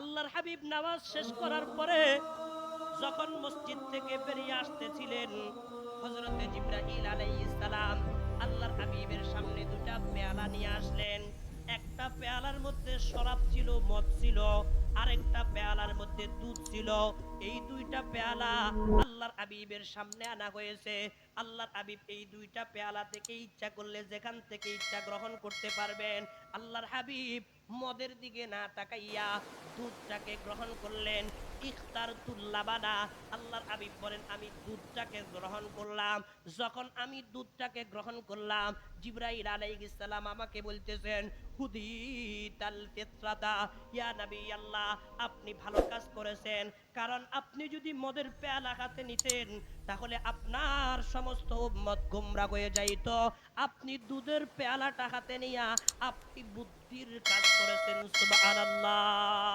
আল্লাহর হাবিব নামাজ শেষ করার পরে যখন মসজিদ থেকে বেরিয়ে আসতেছিলেন, হযরতে জিবরাইল আলাইহিস সালাম আল্লাহর হাবিবের সামনে দুটা পেয়ালা নিয়ে আসলেন। একটা পেয়ালার মধ্যে শরাব ছিল, মদ ছিল, আরেকটা পেয়ালার মধ্যে দুধ ছিল। এই দুইটা পেয়ালা আল্লাহর হাবিবের সামনে আনা হয়েছে। আল্লাহর হাবিব এই দুইটা পেয়ালা থেকে ইচ্ছা করলে যেখান থেকে ইচ্ছা গ্রহণ করতে পারবেন। আল্লাহর হাবিব মদের দিকে না তাকাইয়া দুধটাকে গ্রহণ করলেন। ইখতারতুল লাবানা, আল্লাহর হাবিব বলেন আমি দুধটাকে গ্রহণ করলাম। যখন আমি দুধটাকে গ্রহণ করলাম, জিবরাইল আলাইহিস সালাম আমাকে বলতেছেন হুদিতাল ফিতরাতা, ইয়া নবী আল্লাহ, আপনি ভালো কাজ করেছেন। কারণ আপনি যদি মদের পেয়ালা হাতে নিতেন তাহলে আপনার সমস্ত উম্মত গোমরা হয়ে যাইত। আপনি দুধের পেয়ালাটা হাতে নিয়া আপনি বুদ্ধির কাজ করেছেন। সুবহানাল্লাহ।